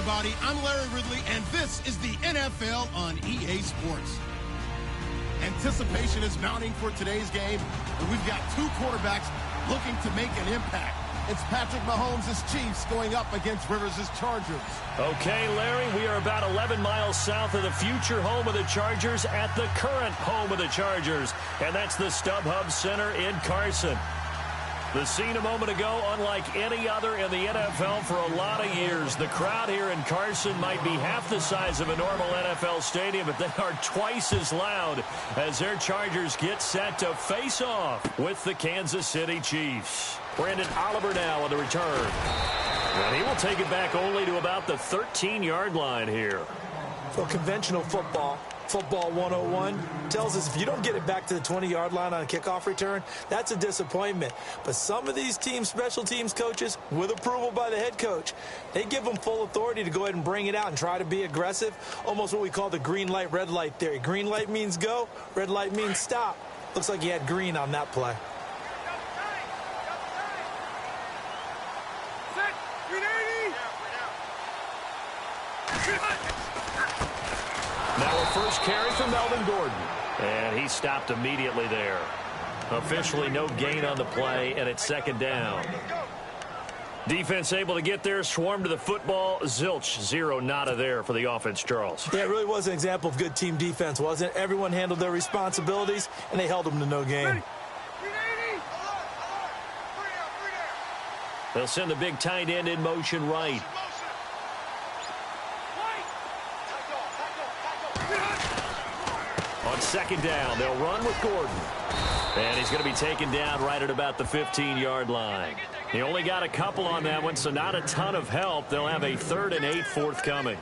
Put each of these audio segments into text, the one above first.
everybody. I'm Larry Ridley, and this is the NFL on EA Sports. Anticipation is mounting for today's game, and we've got two quarterbacks looking to make an impact. It's Patrick Mahomes' Chiefs going up against Rivers' Chargers. Okay, Larry, we are about 11 miles south of the future home of the Chargers at the current home of the Chargers, and that's the StubHub Center in Carson. The scene a moment ago, unlike any other in the NFL for a lot of years. The crowd here in Carson might be half the size of a normal NFL stadium, but they are twice as loud as their Chargers get set to face off with the Kansas City Chiefs. Brandon Oliver now on the return. And he will take it back only to about the 13-yard line here. For conventional football 101 tells us if you don't get it back to the 20-yard line on a kickoff return, that's a disappointment. But some of these special teams coaches, with approval by the head coach, they give them full authority to go ahead and bring it out and try to be aggressive. Almost what we call the green light, red light theory. Green light means go, red light means stop. Looks like he had green on that play. Now a first carry for Melvin Gordon. And he stopped immediately there. Officially no gain on the play, and it's second down. Defense able to get there, swarm to the football. Zilch, zero nada there for the offense, Charles. Yeah, it really was an example of good team defense, wasn't it? Everyone handled their responsibilities, and they held them to no gain. They'll send the big tight end in motion right. On second down, they'll run with Gordon. And he's going to be taken down right at about the 15-yard line. He only got a couple on that one, so not a ton of help. They'll have a 3rd and 8 forthcoming.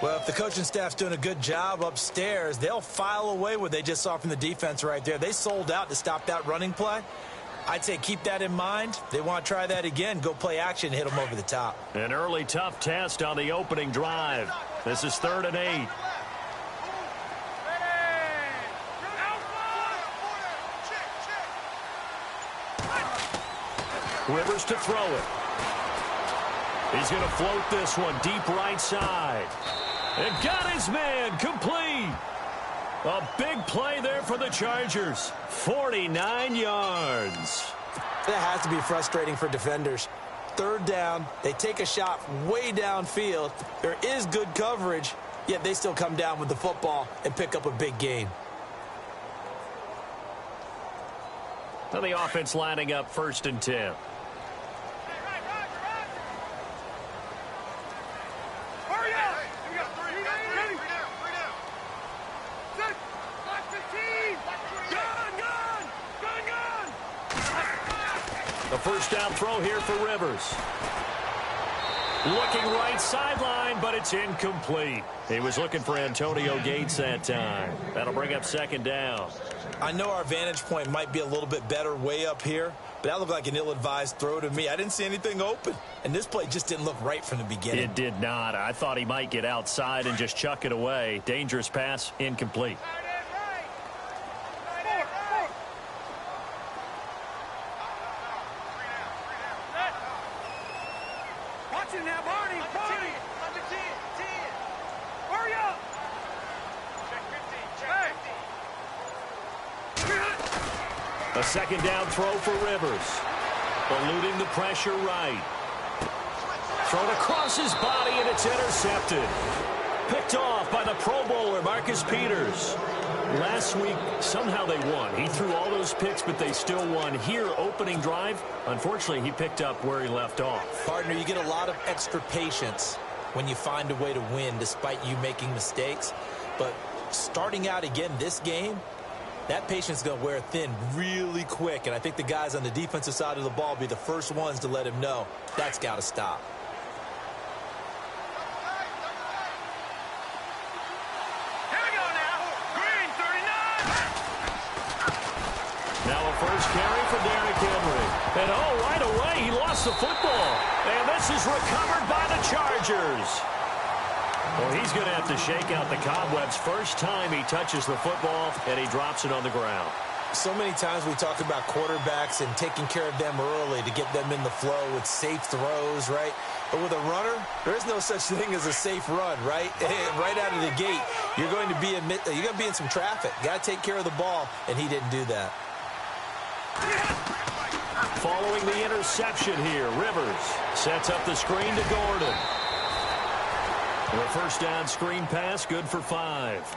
Well, if the coaching staff's doing a good job upstairs, they'll file away what they just saw from the defense right there. They sold out to stop that running play. I'd say keep that in mind. They want to try that again. Go play action, hit them over the top. An early tough test on the opening drive. This is 3rd and 8. Rivers to throw it. He's going to float this one deep right side. And got his man complete. A big play there for the Chargers. 49 yards. That has to be frustrating for defenders. 3rd down, they take a shot way downfield. There is good coverage, yet they still come down with the football and pick up a big gain. Now the offense lining up 1st and 10. The first down throw here for Rivers. Looking right sideline, but it's incomplete. He was looking for Antonio Gates that time. That'll bring up 2nd down. I know our vantage point might be a little bit better way up here, but that looked like an ill-advised throw to me. I didn't see anything open, and this play just didn't look right from the beginning. It did not. I thought he might get outside and just chuck it away. Dangerous pass, incomplete. A 2nd down throw for Rivers. Eluding the pressure right. Thrown across his body, and it's intercepted. Picked off by the Pro Bowler, Marcus Peters. Last week, somehow they won. He threw all those picks, but they still won. Here, opening drive, unfortunately, he picked up where he left off. Partner, you get a lot of extra patience when you find a way to win despite you making mistakes. But starting out again this game, that patience is going to wear thin really quick, and I think the guys on the defensive side of the ball will be the first ones to let him know that's got to stop. Here we go now. Green 39. Now a first carry for Derrick Henry. And right away he lost the football. And this is recovered by the Chargers. Well, he's going to have to shake out the cobwebs first time he touches the football, and he drops it on the ground. So many times we talk about quarterbacks and taking care of them early to get them in the flow with safe throws, right? But with a runner, there is no such thing as a safe run, right? Right out of the gate, you're going to be in some traffic. Got to take care of the ball, and he didn't do that. Following the interception here, Rivers sets up the screen to Gordon. The first down screen pass, good for 5.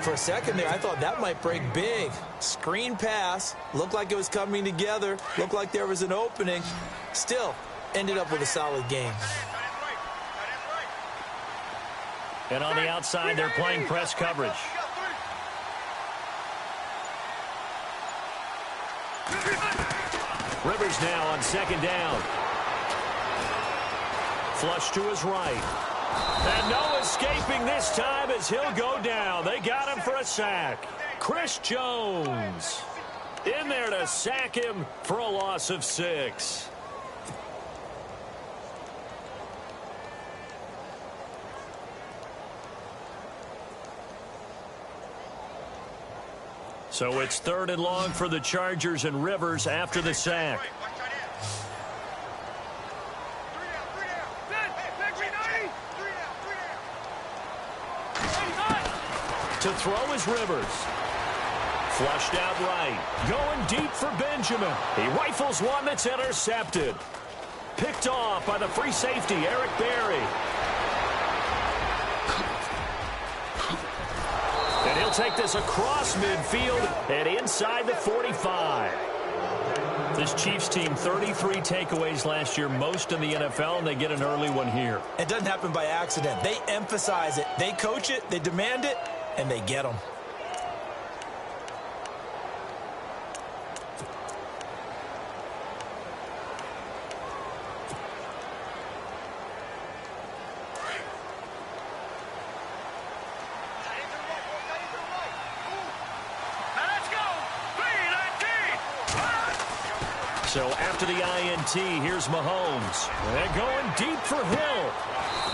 For a second there, I thought that might break big. Screen pass, looked like it was coming together, looked like there was an opening. Still, ended up with a solid game. And on the outside, they're playing press coverage. Rivers now on second down. Flush to his right. And no escaping this time as he'll go down. They got him for a sack. Chris Jones in there to sack him for a loss of 6. So it's 3rd and long for the Chargers, and Rivers after the sack. To throw is Rivers. Flushed out right. Going deep for Benjamin. He rifles one that's intercepted. Picked off by the free safety, Eric Berry. And he'll take this across midfield and inside the 45. This Chiefs team, 33 takeaways last year, most in the NFL, and they get an early one here. It doesn't happen by accident. They emphasize it. They coach it. They demand it. And they get them. So after the INT, here's Mahomes. They're going deep for Hill.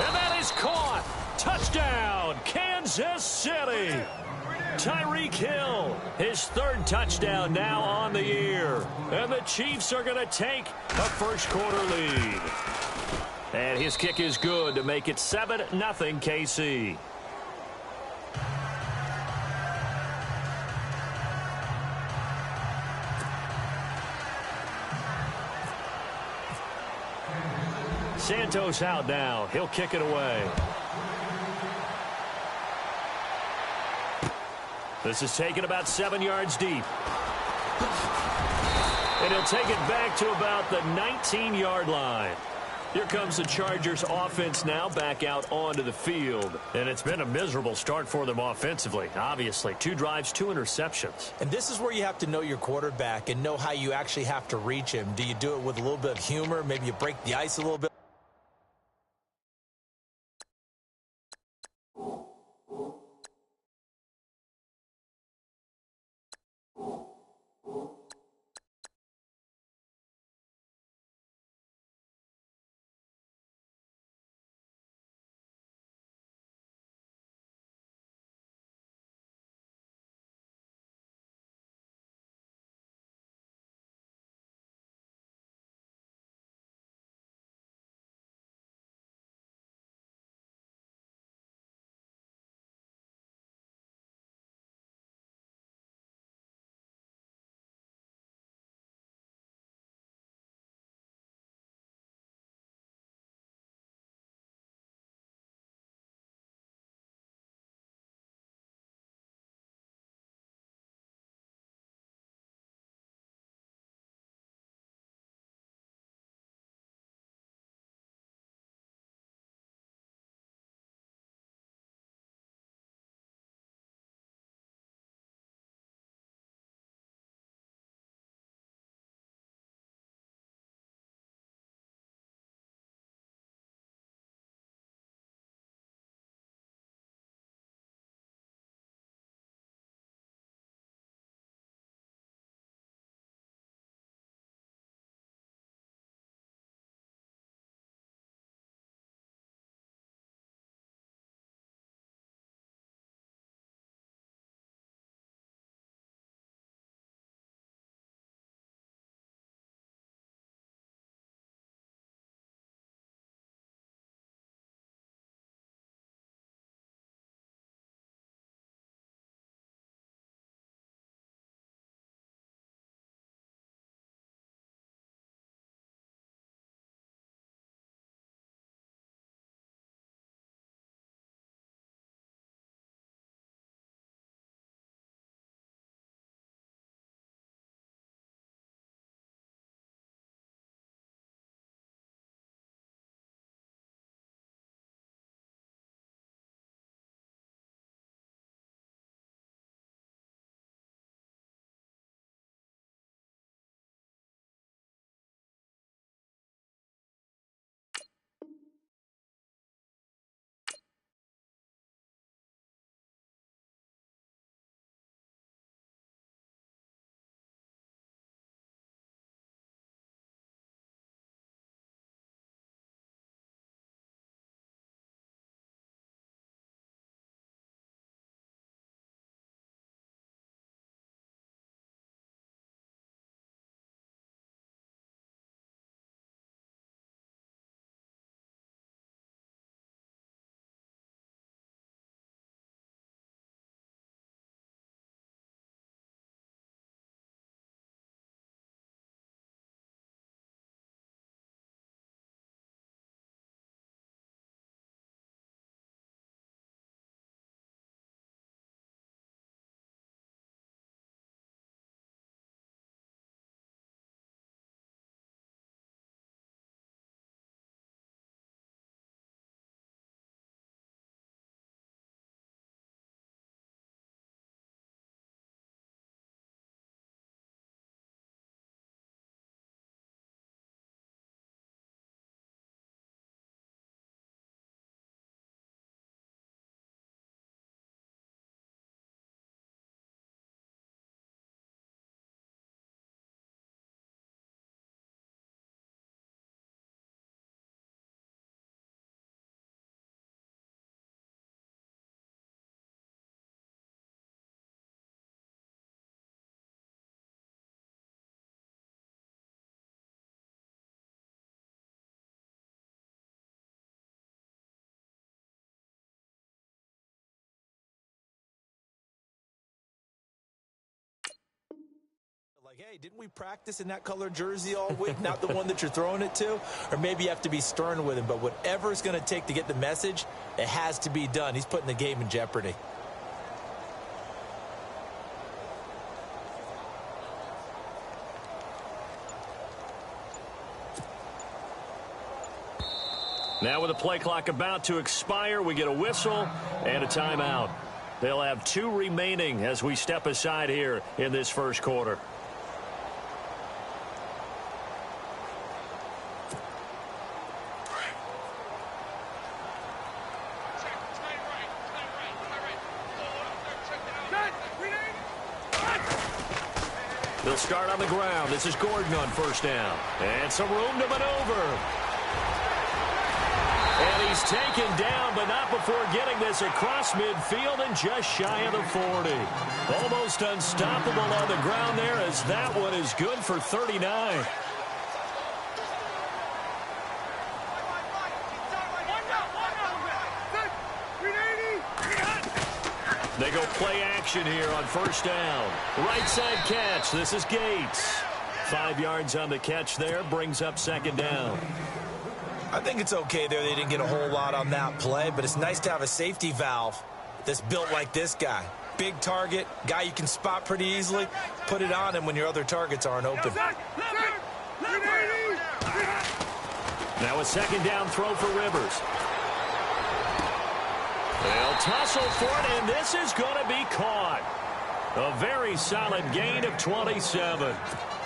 And that is caught. Touchdown, Kansas City. Tyreek Hill, his 3rd touchdown now on the year. And the Chiefs are going to take a first-quarter lead. And his kick is good to make it 7-0 KC. Santos out now. He'll kick it away. This is taken about 7 yards deep. And he'll take it back to about the 19-yard line. Here comes the Chargers offense now back out onto the field. And it's been a miserable start for them offensively, obviously. 2 drives, 2 interceptions. And this is where you have to know your quarterback and know how you actually have to reach him. Do you do it with a little bit of humor? Maybe you break the ice a little bit. like, hey, didn't we practice in that color jersey all week? Not the one that you're throwing it to? Or maybe you have to be stern with him. But whatever it's going to take to get the message, it has to be done. He's putting the game in jeopardy. Now with the play clock about to expire, we get a whistle and a timeout. They'll have 2 remaining as we step aside here in this first quarter. They'll start on the ground. This is Gordon on first down. And some room to maneuver. And he's taken down, but not before getting this across midfield and just shy of the 40. Almost unstoppable on the ground there, as that one is good for 39. They go play action here on first down. Right side catch. This is Gates. 5 yards on the catch there, brings up second down. I think it's okay there. They didn't get a whole lot on that play, but it's nice to have a safety valve that's built like this guy. Big target, guy you can spot pretty easily. Put it on him when your other targets aren't open. Now a second down throw for Rivers. They'll tussle for it, and this is going to be caught. A very solid gain of 27.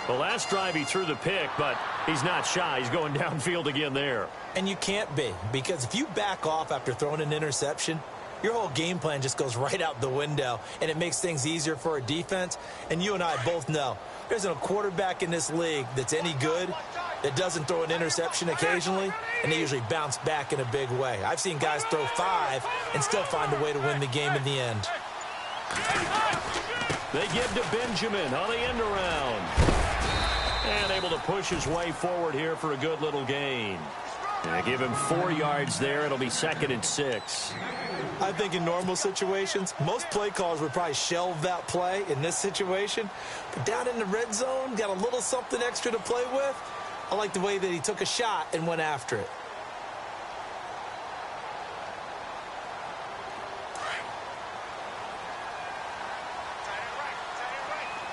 The last drive he threw the pick, but he's not shy. He's going downfield again there. And you can't be, because if you back off after throwing an interception, your whole game plan just goes right out the window, and it makes things easier for a defense. And you and I both know there isn't a quarterback in this league that's any good that doesn't throw an interception occasionally, and they usually bounce back in a big way. I've seen guys throw 5 and still find a way to win the game in the end. They give to Benjamin on the end around. And able to push his way forward here for a good little gain. And they give him 4 yards there. It'll be 2nd and 6. I think in normal situations, most play callers would probably shelve that play in this situation. But down in the red zone, got a little something extra to play with. I like the way that he took a shot and went after it.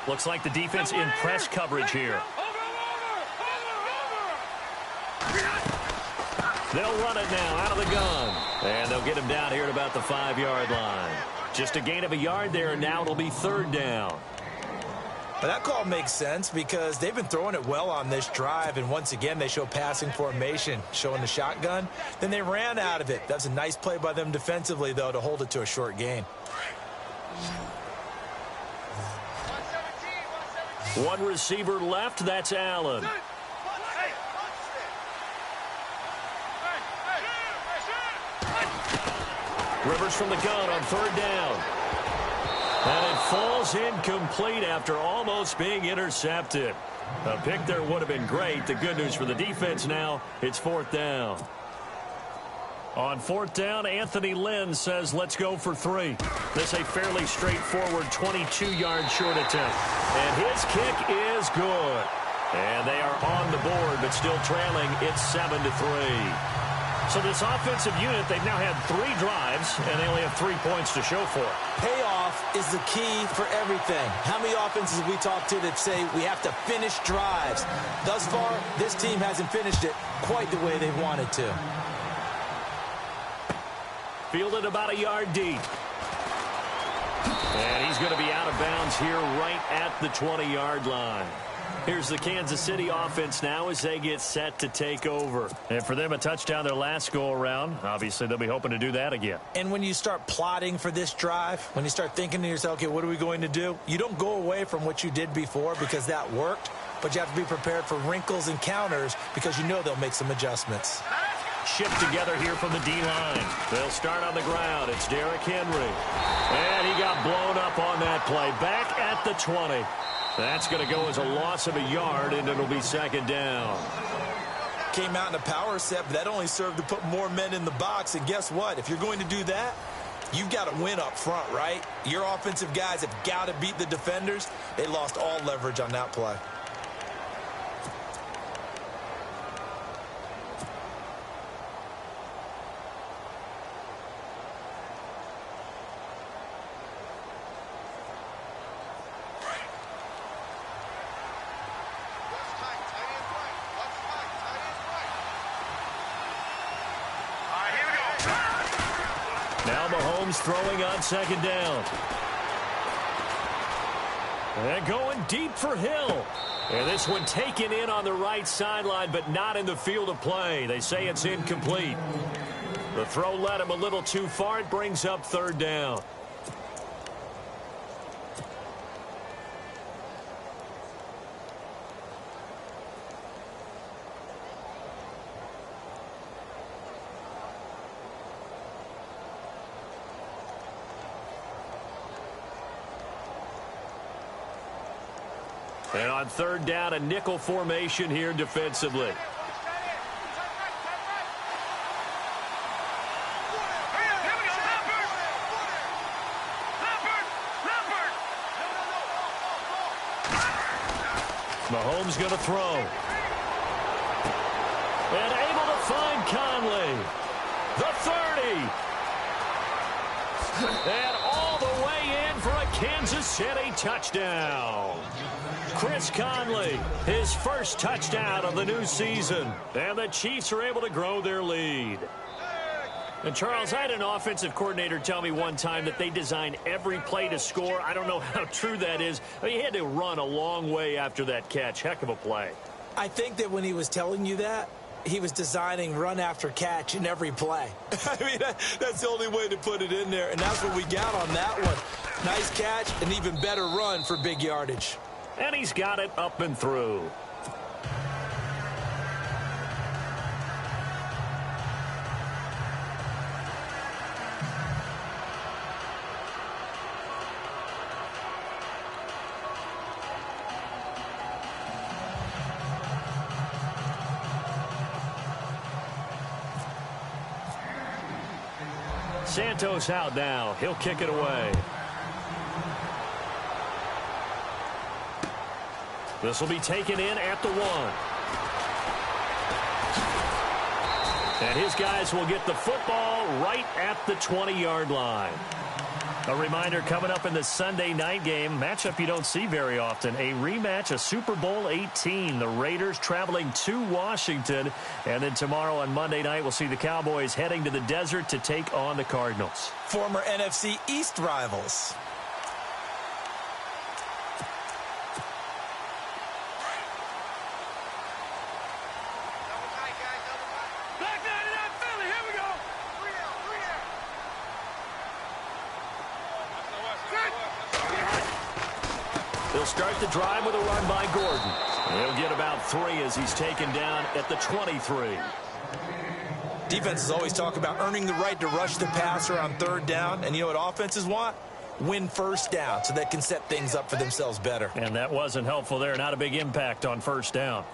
Looks like the defense in press coverage here. They'll run it now out of the gun. And they'll get him down here at about the 5-yard line. Just a gain of a yard there, and now it'll be 3rd down. But that call makes sense because they've been throwing it well on this drive, and once again they show passing formation, showing the shotgun. Then they ran out of it. That's a nice play by them defensively, though, to hold it to a short gain. 1 receiver left. That's Allen. Rivers from the gun on 3rd down. And it falls incomplete after almost being intercepted. A pick there would have been great. The good news for the defense now, it's 4th down. On 4th down, Anthony Lynn says, let's go for 3. This a fairly straightforward 22-yard short attempt. And his kick is good. And they are on the board, but still trailing. It's 7-3. So this offensive unit, they've now had 3 drives, and they only have 3 points to show for it. Payoff is the key for everything. How many offenses have we talked to that say we have to finish drives? Thus far, this team hasn't finished it quite the way they wanted to. Fielded about a yard deep. And he's going to be out of bounds here right at the 20-yard line. Here's the Kansas City offense now as they get set to take over. And for them, a touchdown their last go-around. Obviously, they'll be hoping to do that again. And when you start plotting for this drive, when you start thinking to yourself, okay, what are we going to do? You don't go away from what you did before because that worked, but you have to be prepared for wrinkles and counters because you know they'll make some adjustments. Shift together here from the D-line. They'll start on the ground. It's Derrick Henry. And he got blown up on that play. Back at the 20. That's going to go as a loss of a yard, and it'll be 2nd down. Came out in a power set, but that only served to put more men in the box. And guess what? If you're going to do that, You've got to win up front, right? Your offensive guys have got to beat the defenders. They lost all leverage on that play. Now Mahomes throwing on second down. And going deep for Hill. And this one taken in on the right sideline, but not in the field of play. They say it's incomplete. The throw led him a little too far. It brings up third down. And on third down, a nickel formation here defensively. Mahomes going to throw. And able to find Conley. The 30. And all the way in for a Kansas City touchdown. Chris Conley, his first touchdown of the new season. And the Chiefs are able to grow their lead. And, Charles, I had an offensive coordinator tell me one time that they design every play to score. I don't know how true that is. I mean, he had to run a long way after that catch. Heck of a play. I think that when he was telling you that, he was designing run after catch in every play. I mean, that's the only way to put it in there. And that's what we got on that one. Nice catch, an even better run for big yardage. And he's got it up and through. Santos out now. He'll kick it away. This will be taken in at the 1. And his guys will get the football right at the 20-yard line. A reminder coming up in the Sunday night game, matchup you don't see very often, a rematch of Super Bowl 18. The Raiders traveling to Washington. And then tomorrow on Monday night, we'll see the Cowboys heading to the desert to take on the Cardinals. Former NFC East rivals. They'll start the drive with a run by Gordon. He'll get about 3 as he's taken down at the 23. Defenses always talk about earning the right to rush the passer on third down. And you know what offenses want? Win first down so they can set things up for themselves better. And that wasn't helpful there. Not a big impact on first down.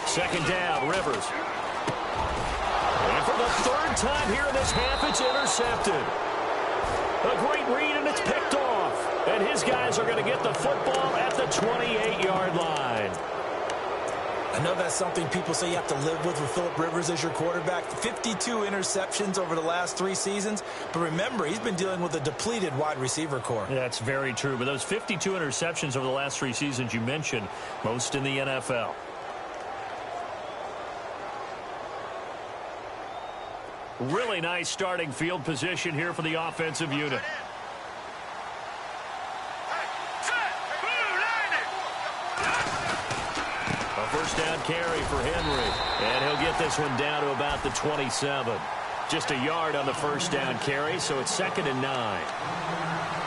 Second down, Rivers. And for the third time here in this half, it's intercepted. A great read, and it's picked off. And his guys are going to get the football at the 28-yard line. I know that's something people say you have to live with Phillip Rivers as your quarterback. 52 interceptions over the last 3 seasons. But remember, he's been dealing with a depleted wide receiver core. That's very true. But those 52 interceptions over the last 3 seasons you mentioned, most in the NFL. Really nice starting field position here for the offensive unit. A first down carry for Henry. And he'll get this one down to about the 27. Just a yard on the first down carry, so it's 2nd and 9.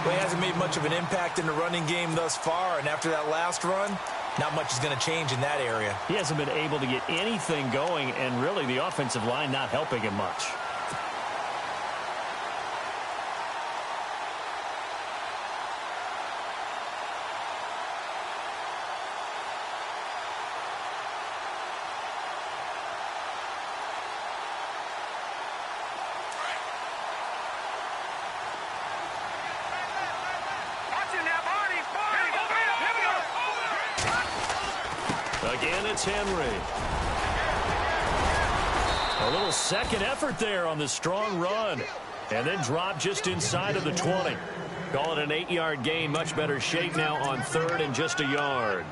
Well, he hasn't made much of an impact in the running game thus far, and after that last run, not much is going to change in that area. He hasn't been able to get anything going, and really the offensive line not helping him much. Again, it's Henry. A little second effort there on the strong run. And then drop just inside of the 20. Call it an 8-yard gain. Much better shape now on third and just a yard.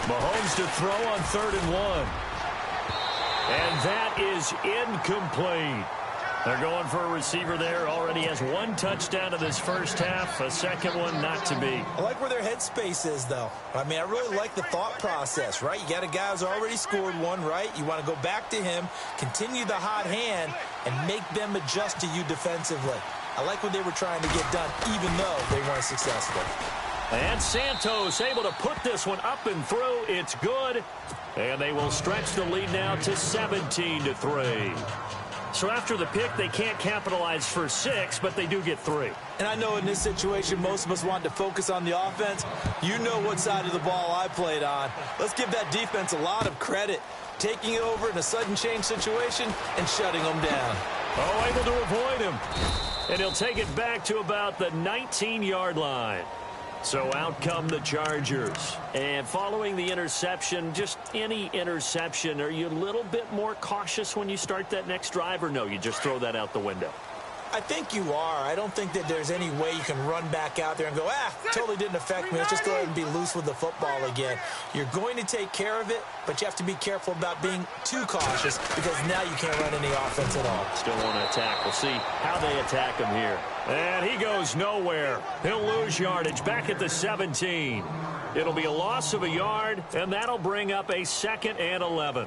Mahomes to throw on 3rd and 1. And that is incomplete. They're going for a receiver there. Already has 1 touchdown in this first half. A second one not to be. I like where their headspace is, though. I mean, I really like the thought process, right? You got a guy who's already scored one, right? You want to go back to him, continue the hot hand, and make them adjust to you defensively. I like what they were trying to get done, even though they weren't successful. And Santos able to put this one up and through. It's good. And they will stretch the lead now to 17-3. So after the pick, they can't capitalize for 6, but they do get 3. And I know in this situation, most of us want to focus on the offense. You know what side of the ball I played on. Let's give that defense a lot of credit. Taking it over in a sudden change situation and shutting them down. Oh, able to avoid him. And he'll take it back to about the 19-yard line. So out come the Chargers. And following the interception, just any interception, are you a little bit more cautious when you start that next drive, or no, you just throw that out the window? I think you are. I don't think that there's any way you can run back out there and go, totally didn't affect me. Let's just go ahead and be loose with the football again. You're going to take care of it, but you have to be careful about being too cautious because now you can't run any offense at all. Still want to attack. We'll see how they attack him here. And he goes nowhere. He'll lose yardage back at the 17. It'll be a loss of a yard, and that'll bring up a 2nd and 11.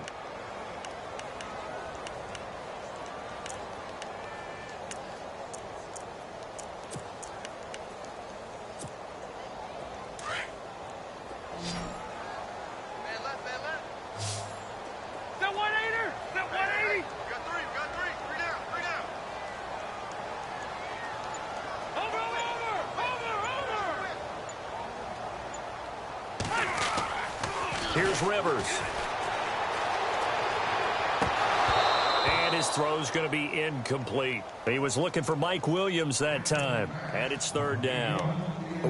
Here's Rivers. And his throw's going to be incomplete. He was looking for Mike Williams that time. And it's 3rd down.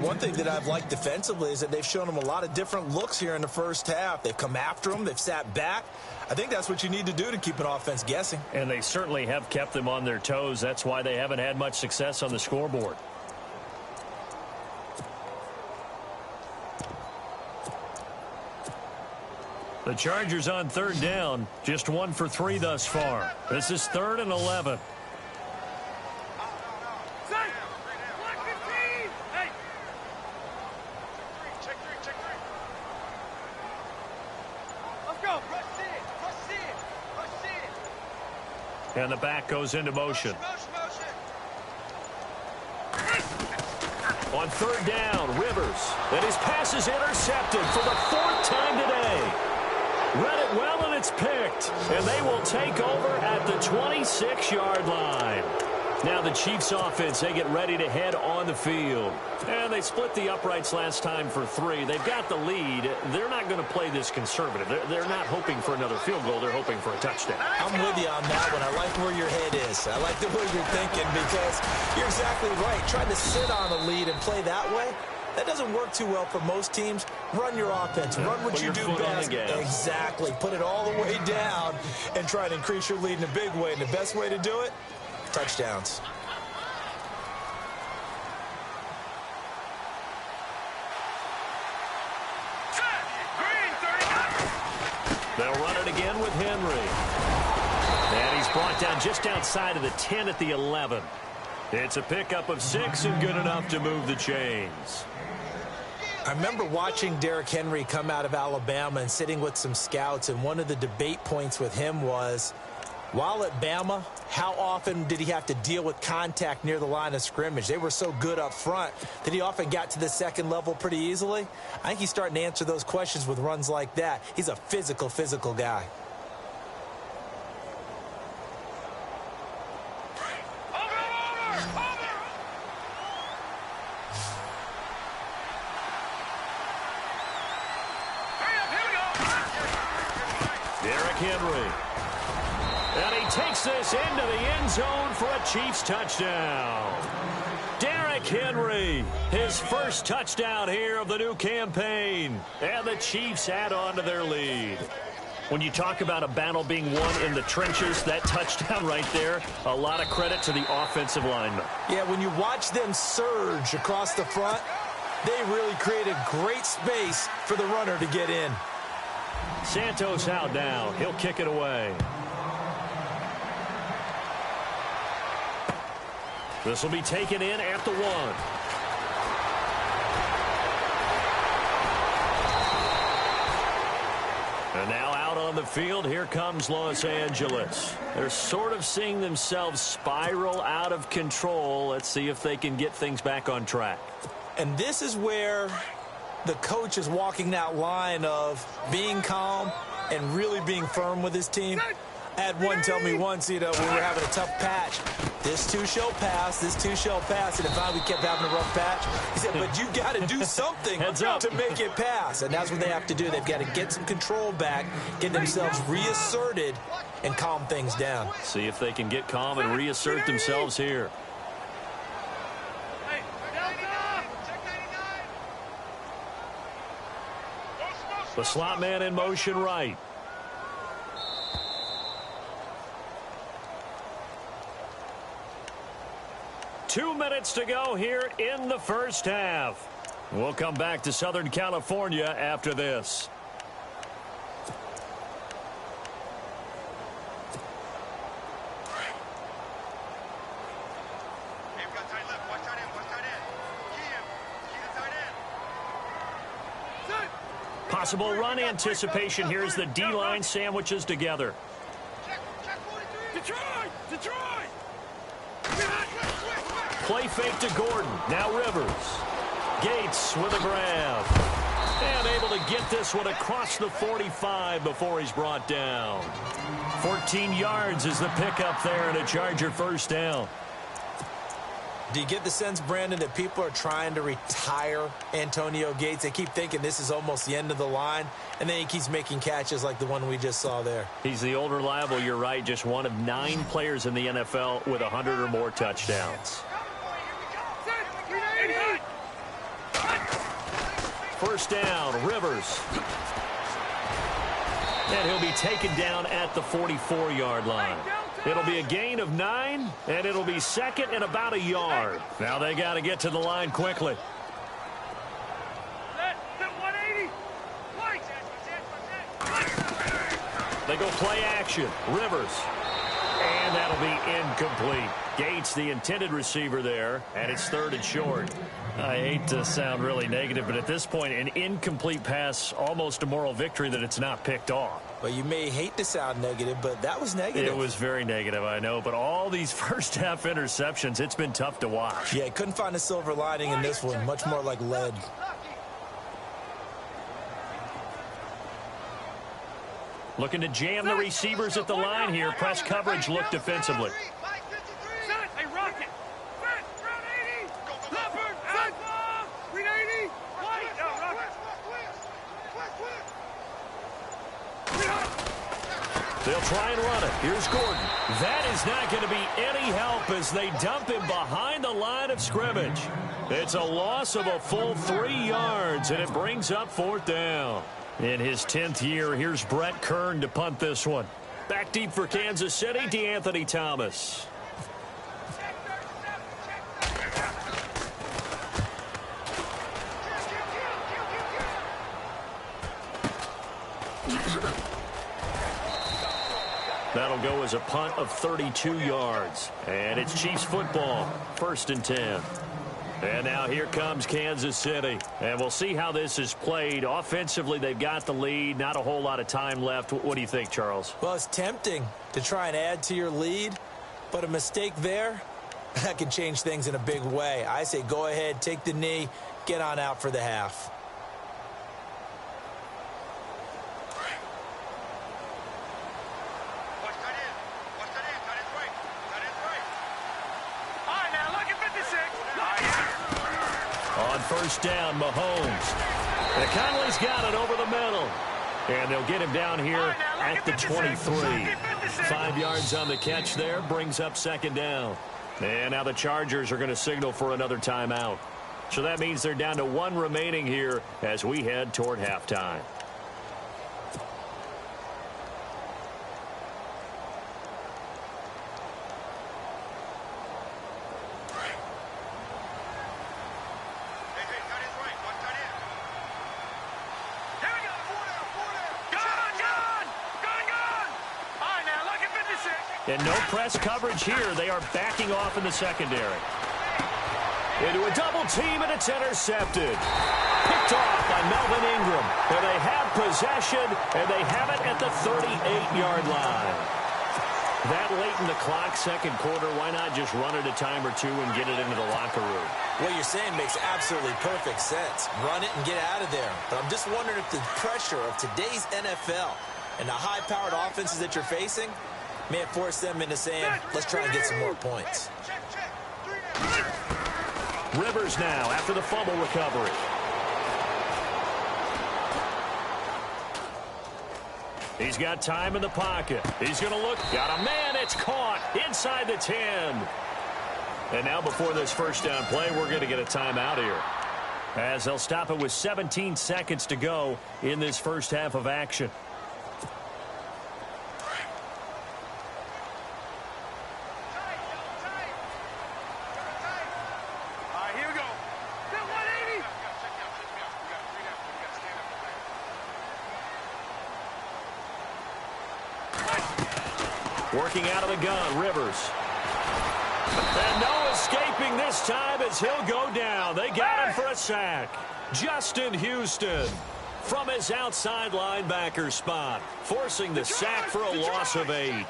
One thing that I've liked defensively is that they've shown him a lot of different looks here in the first half. They've come after him. They've sat back. I think that's what you need to do to keep an offense guessing. And they certainly have kept them on their toes. That's why they haven't had much success on the scoreboard. The Chargers on 3rd down, just 1 for 3 thus far. This is 3rd and 11. And the back goes into motion. On 3rd down, Rivers. And his pass is intercepted for the 4th time today. Read it well, and it's picked. And they will take over at the 26-yard line. Now the Chiefs offense, they get ready to head on the field. And they split the uprights last time for 3. They've got the lead. They're not going to play this conservative. They're not hoping for another field goal. They're hoping for a touchdown. I'm with you on that one. I like where your head is. I like the way you're thinking because you're exactly right. Trying to sit on a lead and play that way, that doesn't work too well for most teams. Run your offense. Run what you do best. Exactly. Put it all the way down and try to increase your lead in a big way. And the best way to do it, touchdowns. They'll run it again with Henry. And he's brought down just outside of the 10 at the 11. It's a pickup of 6 and good enough to move the chains. I remember watching Derrick Henry come out of Alabama and sitting with some scouts, and one of the debate points with him was, While at Bama, how often did he have to deal with contact near the line of scrimmage? They were so good up front that he often got to the second level pretty easily. I think he's starting to answer those questions with runs like that. He's a physical guy. Henry. And he takes this into the end zone for a Chiefs touchdown. Derrick Henry, his first touchdown here of the new campaign. And the Chiefs add on to their lead. When you talk about a battle being won in the trenches, that touchdown right there, a lot of credit to the offensive linemen. Yeah, when you watch them surge across the front, they really created great space for the runner to get in. Santos out now. He'll kick it away. This will be taken in at the 1. And now out on the field, here comes Los Angeles. They're sort of seeing themselves spiral out of control. Let's see if they can get things back on track. And this is where the coach is walking that line of being calm and really being firm with his team. I had one tell me once, you know, we were having a tough patch. This too shall pass, this too shall pass. And if we kept having a rough patch, he said, but you got to do something to make it pass. And that's what they have to do. They've got to get some control back, get themselves reasserted, and calm things down. See if they can get calm and reassert themselves here. The slot man in motion right. Two minutes to go here in the first half. We'll come back to Southern California after this. Possible run anticipation here as the D-line sandwiches together. Detroit! Play fake to Gordon. Now Rivers. Gates with a grab. And able to get this one across the 45 before he's brought down. 14 yards is the pickup there and a Charger first down. Do you get the sense, Brandon, that people are trying to retire Antonio Gates? They keep thinking this is almost the end of the line, and then he keeps making catches like the one we just saw there. He's the old reliable, you're right, just one of 9 players in the NFL with 100 or more touchdowns. First down, Rivers. And he'll be taken down at the 44-yard line. It'll be a gain of 9, and it'll be second and about a yard. Now they got to get to the line quickly. They go play action. Rivers. And that'll be incomplete. Gates, the intended receiver there, and it's 3rd and short. I hate to sound really negative, but at this point, an incomplete pass, almost a moral victory that it's not picked off. Well, you may hate to sound negative, but that was negative. It was very negative, I know, but all these first-half interceptions, it's been tough to watch. Yeah, couldn't find a silver lining in this one, much more like lead. Looking to jam the receivers at the line here. Press coverage look defensively. They'll try and run it. Here's Gordon. That is not going to be any help as they dump him behind the line of scrimmage. It's a loss of a full 3 yards, and it brings up 4th down. In his 10th year, here's Brett Kern to punt this one. Back deep for Kansas City, DeAnthony Thomas. That'll go as a punt of 32 yards. And it's Chiefs football, 1st and 10. And now here comes Kansas City. And we'll see how this is played. Offensively, they've got the lead. Not a whole lot of time left. What do you think, Charles? Well, it's tempting to try and add to your lead, but a mistake there, that can change things in a big way. I say go ahead, take the knee, get on out for the half. On first down, Mahomes. And Conley's got it over the middle. And they'll get him down here at the 23. 5 yards on the catch there, brings up second down. And now the Chargers are going to signal for another timeout. So that means they're down to 1 remaining here as we head toward halftime. And no press coverage here. They are backing off in the secondary. Into a double team, and it's intercepted. Picked off by Melvin Ingram. And they have possession, and they have it at the 38-yard line. That late in the clock, second quarter, why not just run it a time or two and get it into the locker room? What you're saying makes absolutely perfect sense. Run it and get out of there. But I'm just wondering if the pressure of today's NFL and the high-powered offenses that you're facing may have forced them into saying, let's try and get some more points. Rivers now after the fumble recovery. He's got time in the pocket. He's going to look. Got a man. It's caught inside the 10. And now before this first down play, we're going to get a timeout here, as they'll stop it with 17 seconds to go in this first half of action. Working out of the gun, Rivers. And no escaping this time as he'll go down. They got him for a sack. Justin Houston from his outside linebacker spot, forcing the sack for a loss of 8.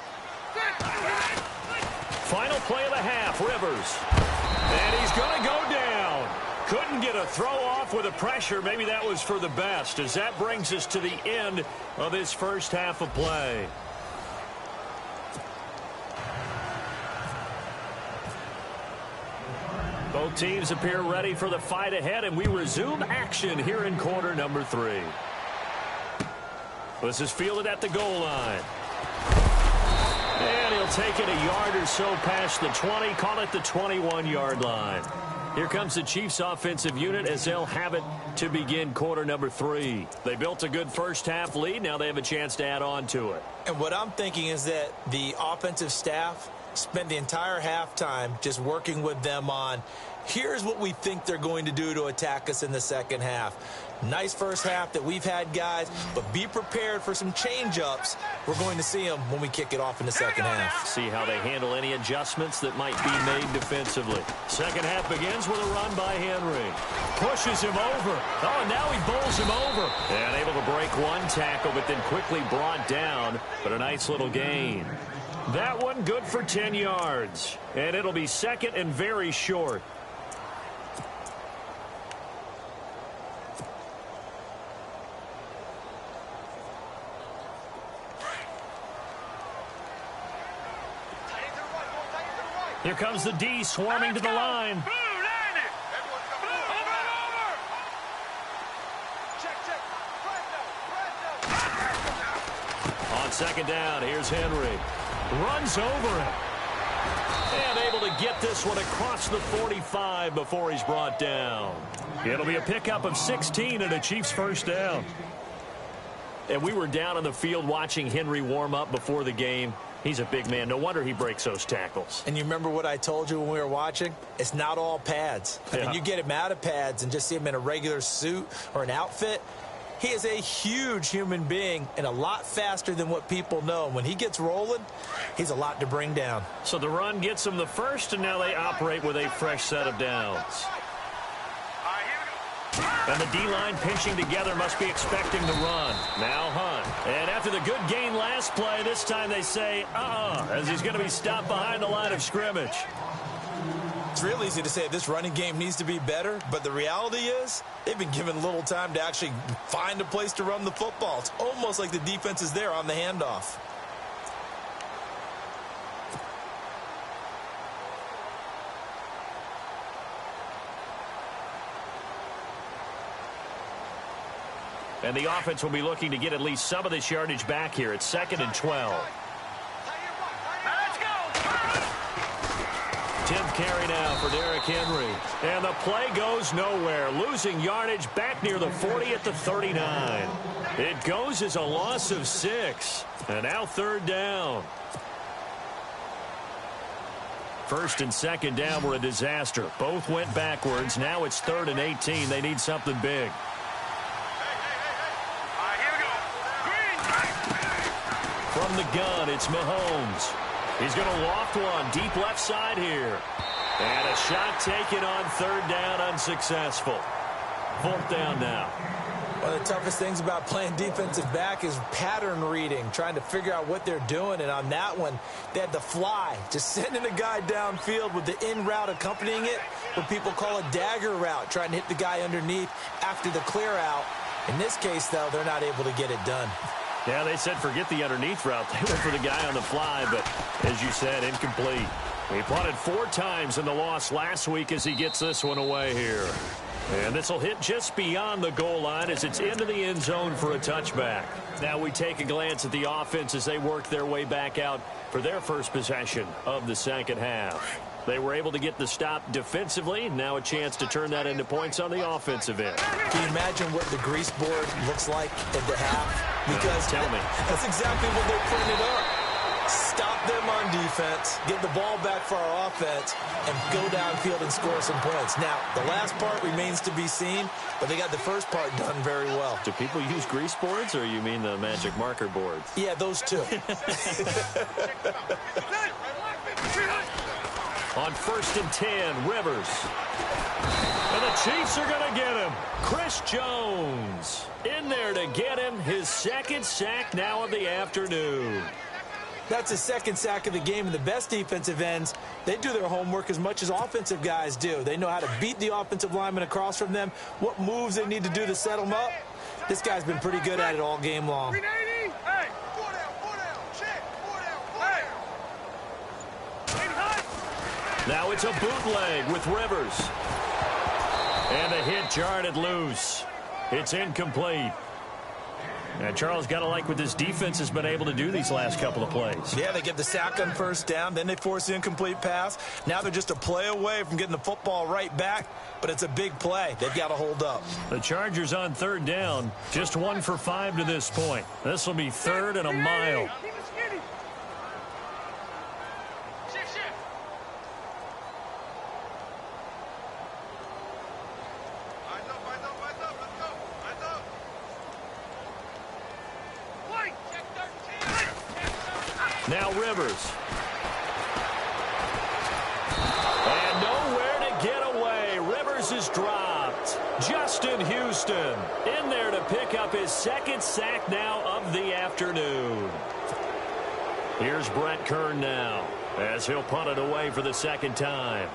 Final play of the half, Rivers. And he's going to go down. Couldn't get a throw off with the pressure. Maybe that was for the best, as that brings us to the end of this first half of play. Both teams appear ready for the fight ahead, and we resume action here in quarter number 3. This is fielded at the goal line. And he'll take it a yard or so past the 20, call it the 21-yard line. Here comes the Chiefs offensive unit as they'll have it to begin quarter number 3. They built a good first half lead. Now they have a chance to add on to it. And what I'm thinking is that the offensive staff spend the entire halftime just working with them on, here's what we think they're going to do to attack us in the second half. Nice first half that we've had, guys, but be prepared for some change-ups. We're going to see them when we kick it off in the second half. See how they handle any adjustments that might be made defensively. Second half begins with a run by Henry. Pushes him over. Oh, and now he bowls him over. And able to break one tackle, but then quickly brought down. But a nice little gain. That one good for 10 yards. And it'll be second and very short. Here comes the D swarming to the line. On second down, here's Henry. Runs over him. And able to get this one across the 45 before he's brought down. It'll be a pickup of 16 and a Chiefs first down. And we were down on the field watching Henry warm up before the game. He's a big man. No wonder he breaks those tackles. And you remember what I told you when we were watching? It's not all pads. I mean, you get him out of pads and just see him in a regular suit or an outfit. He is a huge human being and a lot faster than what people know. When he gets rolling, he's a lot to bring down. So the run gets him the first, and now they operate with a fresh set of downs. And the D-line pinching together must be expecting the run. Now Hunt. And after the good gain last play, this time they say, as he's going to be stopped behind the line of scrimmage. It's real easy to say this running game needs to be better, but the reality is they've been given little time to actually find a place to run the football. It's almost like the defense is there on the handoff. And the offense will be looking to get at least some of this yardage back here. It's 2nd and 12. Let's go. 10th carry now for Derrick Henry. And the play goes nowhere. Losing yardage back near the 40 at the 39. It goes as a loss of 6. And now 3rd down. 1st and 2nd down were a disaster. Both went backwards. Now it's 3rd and 18. They need something big. From the gun, it's Mahomes. He's going to loft one deep left side here. And a shot taken on 3rd down, unsuccessful. 4th down now. One of the toughest things about playing defensive back is pattern reading, trying to figure out what they're doing. And on that one, they had the fly, just sending a guy downfield with the in route accompanying it, what people call a dagger route, trying to hit the guy underneath after the clear out. In this case, though, they're not able to get it done. Yeah, they said forget the underneath route. They went for the guy on the fly, but as you said, incomplete. He punted 4 times in the loss last week as he gets this one away here. And this will hit just beyond the goal line as it's into the end zone for a touchback. Now we take a glance at the offense as they work their way back out for their first possession of the second half. They were able to get the stop defensively. Now a chance to turn that into points on the offensive end. Can you imagine what the grease board looks like at the half? Because tell me. That's exactly what they're putting it up. Stop them on defense, get the ball back for our offense, and go downfield and score some points. Now, the last part remains to be seen, but they got the first part done very well. Do people use grease boards, or you mean the magic marker boards? Yeah, those two. On 1st and 10, Rivers. And the Chiefs are going to get him. Chris Jones in there to get him. His 2nd sack now of the afternoon. That's his 2nd sack of the game, and the best defensive ends, they do their homework as much as offensive guys do. They know how to beat the offensive lineman across from them, what moves they need to do to set them up. This guy's been pretty good at it all game long. Now it's a bootleg with Rivers. And the hit jarred it loose. It's incomplete. And Charles, got to like what this defense has been able to do these last couple of plays. Yeah, they get the sack on 1st down, then they force the incomplete pass. Now they're just a play away from getting the football right back, but it's a big play. They've got to hold up. The Chargers on 3rd down, just 1 for 5 to this point. This will be 3rd and a mile. Now Rivers. And nowhere to get away. Rivers is dropped. Justin Houston in there to pick up his 2nd sack now of the afternoon. Here's Brett Kern now as he'll punt it away for the 2nd time.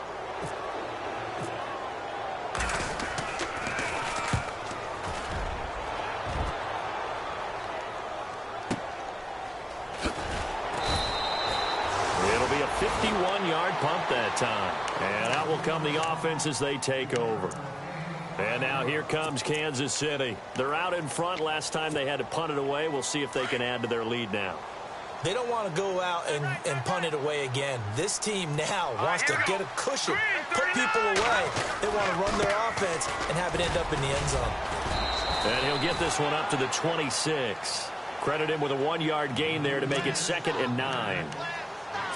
It'll be a 51-yard punt that time. And out will come the offense as they take over. And now here comes Kansas City. They're out in front. Last time they had to punt it away. We'll see if they can add to their lead now. They don't want to go out and punt it away again. This team now wants to get a cushion, put people away. They want to run their offense and have it end up in the end zone. And he'll get this one up to the 26. Credit him with a 1-yard gain there to make it 2nd and 9.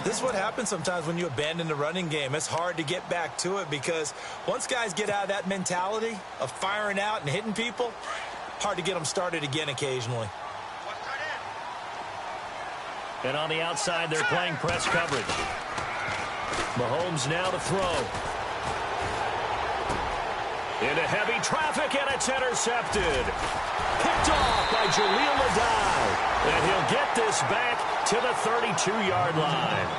This is what happens sometimes when you abandon the running game. It's hard to get back to it because once guys get out of that mentality of firing out and hitting people, hard to get them started again occasionally. And on the outside, they're playing press coverage. Mahomes now to throw. Into heavy traffic, and it's intercepted. Picked off by Jaleel Adai. And he'll get this back to the 32-yard line.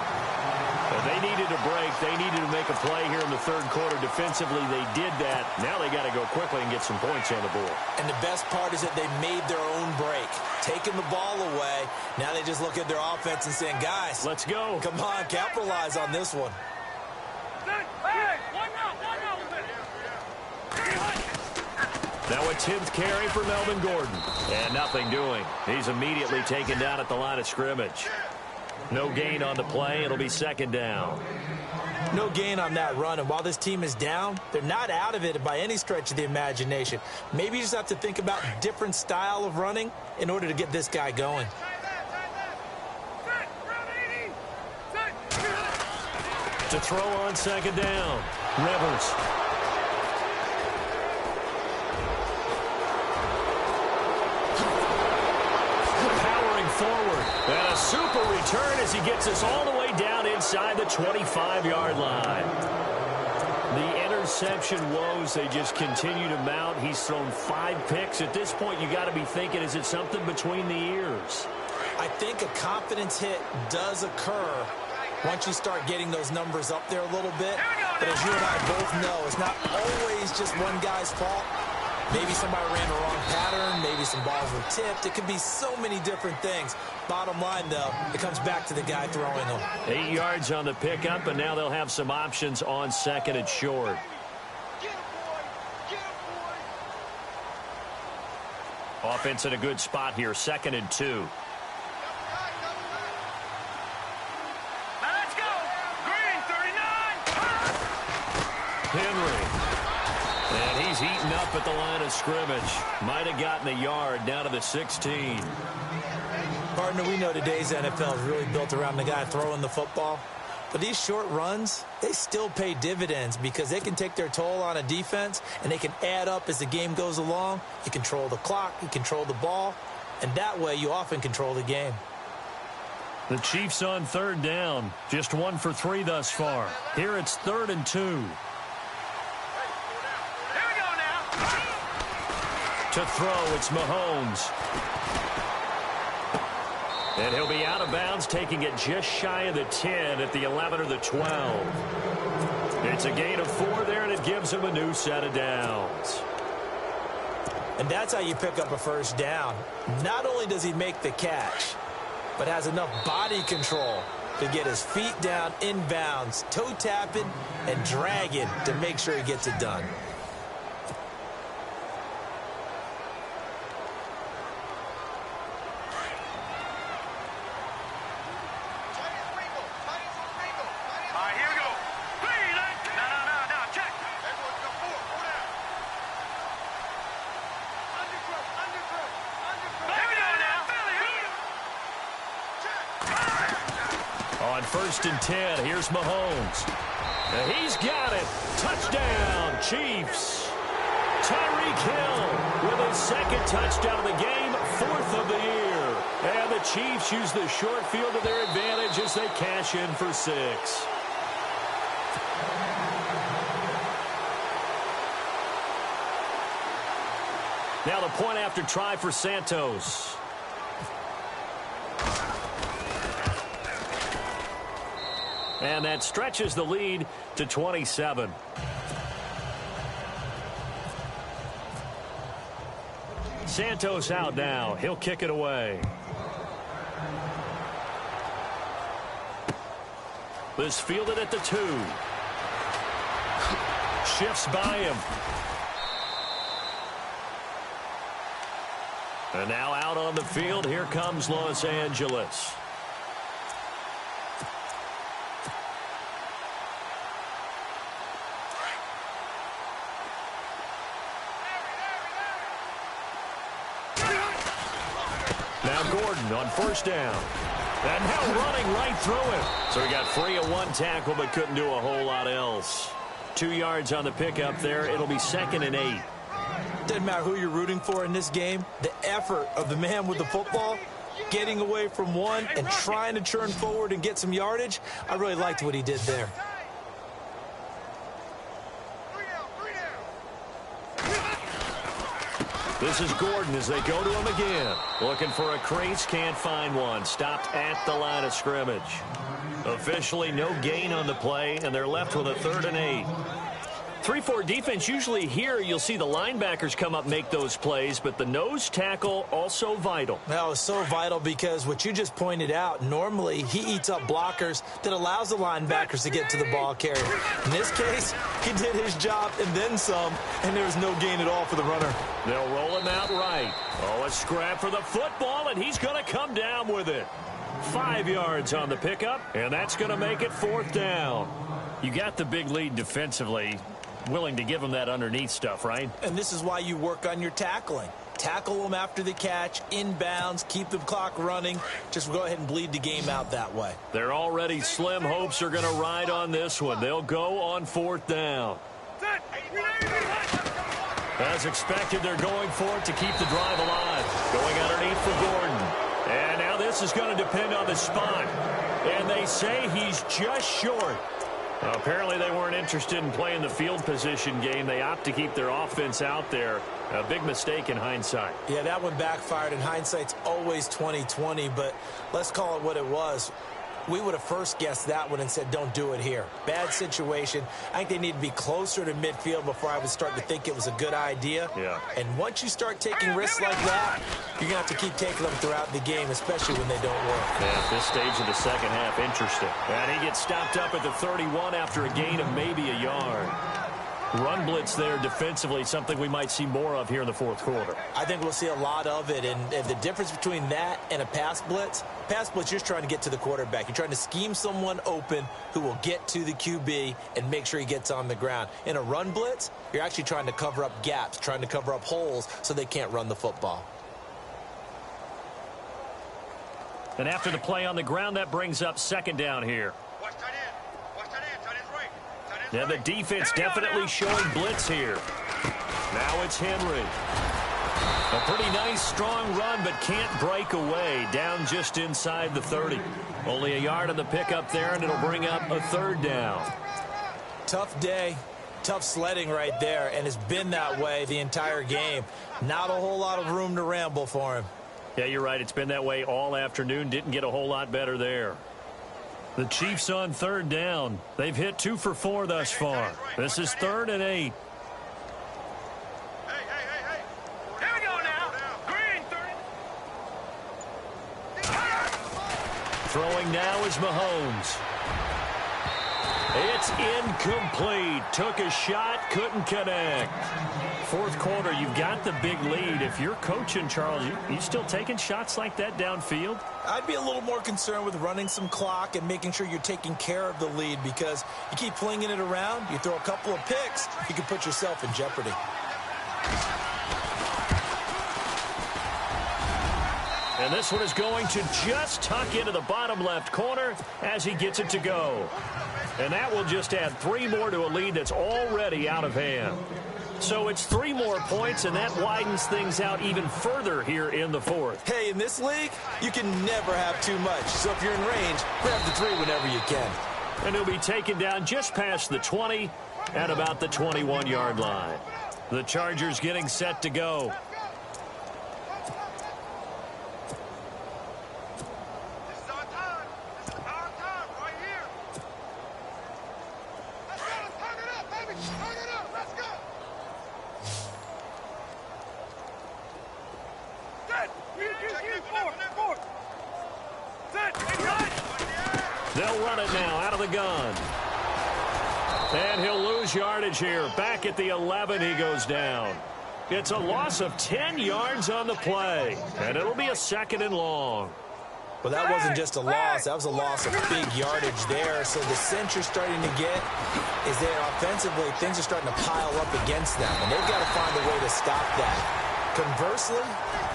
And they needed a break. They needed to make a play here in the third quarter. Defensively, they did that. Now they got to go quickly and get some points on the board. And the best part is that they made their own break. Taking the ball away. Now they just look at their offense and saying, guys, let's go. Come on, capitalize on this one. Now a 10th carry for Melvin Gordon. And nothing doing. He's immediately taken down at the line of scrimmage. No gain on the play. It'll be second down. No gain on that run. And while this team is down, they're not out of it by any stretch of the imagination. Maybe you just have to think about a different style of running in order to get this guy going. To throw on second down. Rivers. Forward. And a super return as he gets us all the way down inside the 25-yard line. The interception woes, they just continue to mount. He's thrown 5 picks. At this point, you got to be thinking, is it something between the ears? I think a confidence hit does occur once you start getting those numbers up there a little bit. But as you and I both know, it's not always just one guy's fault. Maybe somebody ran the wrong pattern. Maybe some balls were tipped. It could be so many different things. Bottom line, though, it comes back to the guy throwing them. 8 yards on the pickup, and now they'll have some options on second and short. Offense in a good spot here, 2nd and 2. Let's go. Green 39. Henry. And he's eaten up at the line of scrimmage. Might have gotten a yard down to the 16. Partner, we know today's NFL is really built around the guy throwing the football. But these short runs, they still pay dividends because they can take their toll on a defense and they can add up as the game goes along. You control the clock, you control the ball, and that way you often control the game. The Chiefs on third down. Just 1 for 3 thus far. Here it's 3rd and 2. To throw, it's Mahomes. And he'll be out of bounds, taking it just shy of the 10 at the 11 or the 12. It's a gain of 4 there, and it gives him a new set of downs. And that's how you pick up a first down. Not only does he make the catch, but has enough body control to get his feet down inbounds, toe tapping and dragging to make sure he gets it done. On 1st and 10, here's Mahomes. And he's got it. Touchdown, Chiefs. Tyreek Hill with his 2nd touchdown of the game, 4th of the year. And the Chiefs use the short field to their advantage as they cash in for 6. Now the point after try for Santos. And that stretches the lead to 27. Santos out now. He'll kick it away. This fielded at the 2. Shifts by him. And now out on the field, here comes Los Angeles. Now Gordon on 1st down. And now running right through him. So he got free of 1 tackle but couldn't do a whole lot else. 2 yards on the pickup there. It'll be 2nd and 8. Doesn't matter who you're rooting for in this game. The effort of the man with the football, getting away from one and trying to turn forward and get some yardage, I really liked what he did there. This is Gordon as they go to him again. Looking for a crease, can't find one. Stopped at the line of scrimmage. Officially no gain on the play, and they're left with a 3rd and 8. 3-4 defense, usually here you'll see the linebackers come up, make those plays, but the nose tackle also vital. That was so vital because what you just pointed out, normally he eats up blockers that allows the linebackers to get to the ball carrier. In this case, he did his job and then some, and there was no gain at all for the runner. They'll roll him out right. Oh, a scrap for the football, and he's going to come down with it. 5 yards on the pickup, and that's going to make it 4th down. You got the big lead defensively. Willing to give them that underneath stuff, right? And this is why you work on your tackling. Tackle them after the catch, inbounds, keep the clock running. Just go ahead and bleed the game out that way. They're already slim hopes are going to ride on this one. They'll go on 4th down. As expected, they're going for it to keep the drive alive. Going underneath for Gordon. And now this is going to depend on the spot. And they say he's just short. Apparently they weren't interested in playing the field position game. They opt to keep their offense out there. A big mistake in hindsight. Yeah, that one backfired. In hindsight's always 20/20, but let's call it what it was. We would have first guessed that one and said, don't do it here. Bad situation. I think they need to be closer to midfield before I would start to think it was a good idea. Yeah. And once you start taking risks like that, you're going to have to keep taking them throughout the game, especially when they don't work. Yeah, at this stage of the second half, interesting. And he gets stopped up at the 31 after a gain of maybe a yard. Run blitz there defensively, something we might see more of here in the 4th quarter. I think we'll see a lot of it, and the difference between that and a pass blitz, you're just trying to get to the quarterback. You're trying to scheme someone open who will get to the QB and make sure he gets on the ground. In a run blitz, you're actually trying to cover up gaps, trying to cover up holes so they can't run the football. And after the play on the ground, that brings up 2nd down here. Yeah, the defense definitely showing blitz here. Now it's Henry. A pretty nice, strong run, but can't break away. Down just inside the 30. Only a yard on the pickup there, and it'll bring up a 3rd down. Tough day, tough sledding right there, and it's been that way the entire game. Not a whole lot of room to ramble for him. Yeah, you're right. It's been that way all afternoon. Didn't get a whole lot better there. The Chiefs on 3rd down. They've hit 2 for 4 thus far. This is 3rd and 8. Here we go now. Green 30. Throwing now is Mahomes. It's incomplete. Took a shot, couldn't connect. 4th quarter, you've got the big lead. If you're coaching, Charles, you still taking shots like that downfield? I'd be a little more concerned with running some clock and making sure you're taking care of the lead, because you keep flinging it around, you throw a couple of picks, you can put yourself in jeopardy. And this one is going to just tuck into the bottom left corner as he gets it to go. And that will just add 3 more to a lead that's already out of hand. So it's 3 more points, and that widens things out even further here in the 4th. Hey, in this league, you can never have too much. So if you're in range, grab the 3 whenever you can. And he'll be taken down just past the 20 at about the 21-yard line. The Chargers getting set to go. They'll run it now out of the gun. And he'll lose yardage here. Back at the 11, he goes down. It's a loss of 10 yards on the play. And it'll be a 2nd and long. Well, that wasn't just a loss. That was a loss of big yardage there. So the sense you're starting to get is that offensively, things are starting to pile up against them. And they've got to find a way to stop that. Conversely,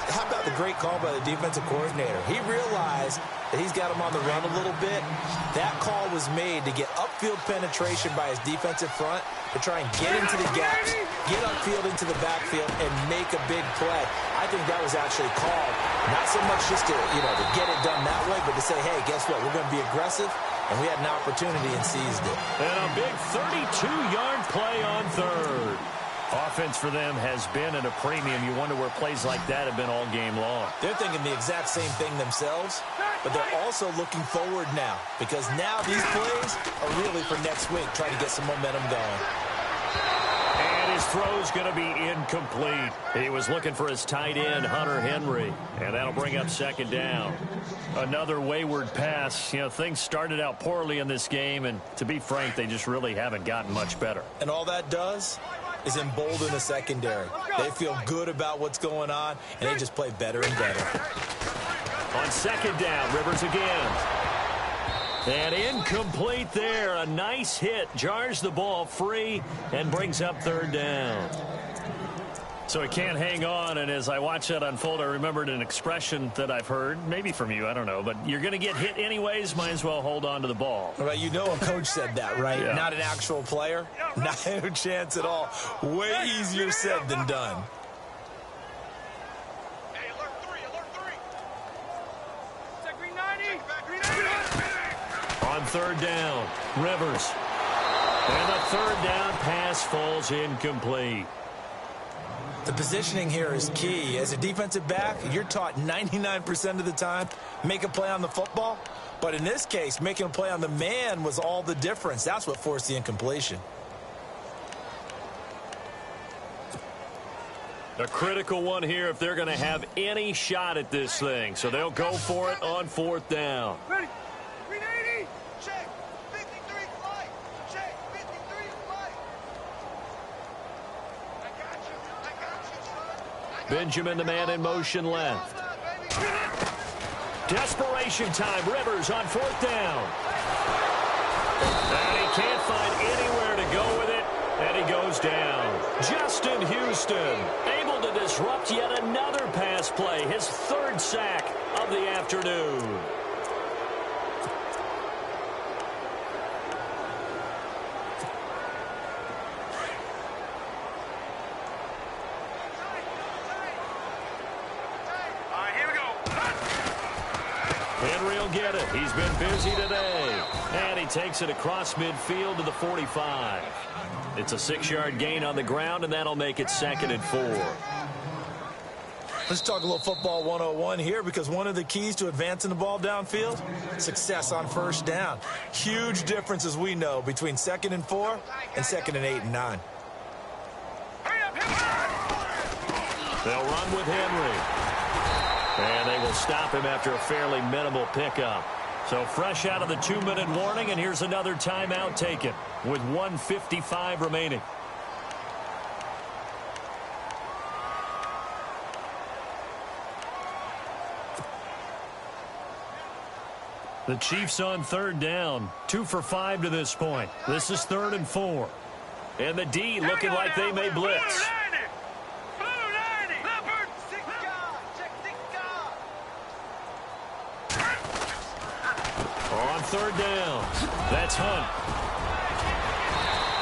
how about the great call by the defensive coordinator? He realized that he's got him on the run a little bit. That call was made to get upfield penetration by his defensive front to try and get into the gaps, get upfield into the backfield, and make a big play. I think that was actually called, not so much just to, to get it done that way, but to say, hey, guess what? We're going to be aggressive, and we had an opportunity and seized it. And a big 32-yard play on 3rd. Offense for them has been at a premium. You wonder where plays like that have been all game long. They're thinking the exact same thing themselves, but they're also looking forward now because now these plays are really for next week, trying to get some momentum going. And his throw's going to be incomplete. He was looking for his tight end, Hunter Henry, and that'll bring up second down. Another wayward pass. You know, things started out poorly in this game, and to be frank, they just really haven't gotten much better. And all that does is embolden the secondary. They feel good about what's going on, and they just play better and better. On second down, Rivers again. And incomplete there. A nice hit. Jars the ball free and brings up third down. So he can't hang on, and as I watch that unfold, I remembered an expression that I've heard, maybe from you, I don't know, but you're going to get hit anyways, might as well hold on to the ball. Well, you know a coach said that, right? Yeah. Not an actual player. Not a chance at all. Way easier said than done. Hey, alert 3, alert 3. Check green 90. Green 90. On third down, Rivers. And the third down pass falls incomplete. The positioning here is key. As a defensive back, you're taught 99% of the time, make a play on the football. But in this case, making a play on the man was all the difference. That's what forced the incompletion. A critical one here if they're going to have any shot at this thing. So they'll go for it on fourth down. Ready. Green 80. Check. 53 flight. Check. 53 flight. I got you, son. Benjamin, the man in motion left. Desperation time. Rivers on fourth down. And he can't find anywhere to go with it. And he goes down. Justin Houston able to disrupt yet another pass play. His third sack of the afternoon. All right, here we go. Henry will get it. He's been busy today. And he takes it across midfield to the 45. It's a 6-yard gain on the ground, and that'll make it 2nd and 4. Let's talk a little football 101 here, because one of the keys to advancing the ball downfield, success on first down. Huge difference, as we know, between 2nd and 4 and 2nd and 8 and 9. Hurry up, They'll run with Henry. And they will stop him after a fairly minimal pickup. So fresh out of the 2-minute warning, and here's another timeout taken with 1:55 remaining. The Chiefs on third down, 2 for 5 to this point. This is 3rd and 4. And the D looking like they may blitz. Blue 90. Leopard. 6 guard. Check 6 guard. On third down, that's Hunt.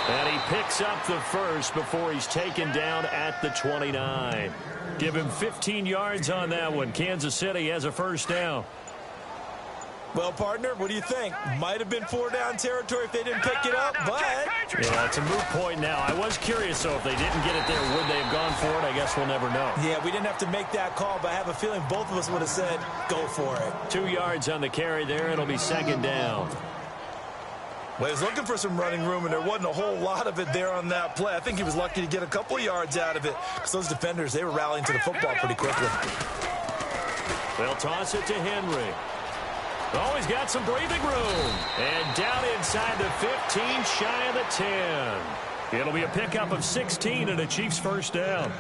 And he picks up the first before he's taken down at the 29. Give him 15 yards on that one. Kansas City has a first down. Well, partner, what do you think? Might have been 4-down territory if they didn't pick it up, but Yeah, it's a moot point now. I was curious, though, if they didn't get it there, would they have gone for it? I guess we'll never know. yeah, we didn't have to make that call, but I have a feeling both of us would have said, go for it. 2 yards on the carry there. It'll be 2nd down. Well, he was looking for some running room, and there wasn't a whole lot of it there on that play. I think he was lucky to get a couple of yards out of it, because those defenders, they were rallying to the football pretty quickly. They'll toss it to Henry. Oh, he's got some breathing room. And down inside the 15, shy of the 10. It'll be a pickup of 16 and a Chiefs first down.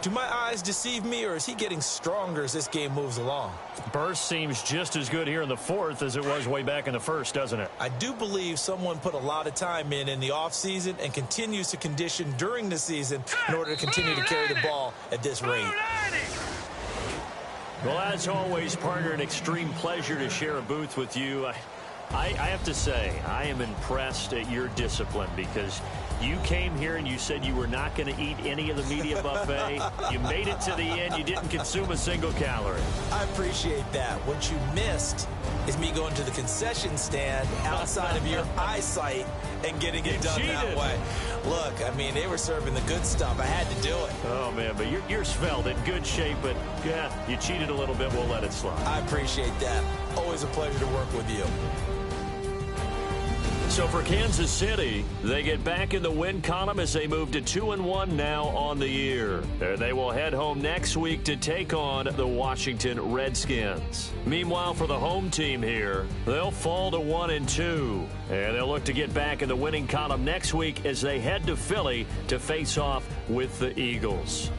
Do my eyes deceive me, or is he getting stronger as this game moves along? Burst seems just as good here in the 4th as it was way back in the 1st, doesn't it? I do believe someone put a lot of time in the offseason and continues to condition during the season in order to continue to carry the ball at this rate. Well, as always, partner, an extreme pleasure to share a booth with you. I have to say, I am impressed at your discipline because you came here and you said you were not going to eat any of the media buffet. You made it to the end. You didn't consume a single calorie. I appreciate that. What you missed is me going to the concession stand outside of your eyesight and getting it done that way. Look, I mean, they were serving the good stuff. I had to do it. Oh, man, but you're svelte, in good shape, but, yeah, you cheated a little bit. We'll let it slide. I appreciate that. Always a pleasure to work with you. So for Kansas City, they get back in the win column as they move to 2-1 now on the year. And they will head home next week to take on the Washington Redskins. Meanwhile, for the home team here, they'll fall to 1-2. And they'll look to get back in the winning column next week as they head to Philly to face off with the Eagles.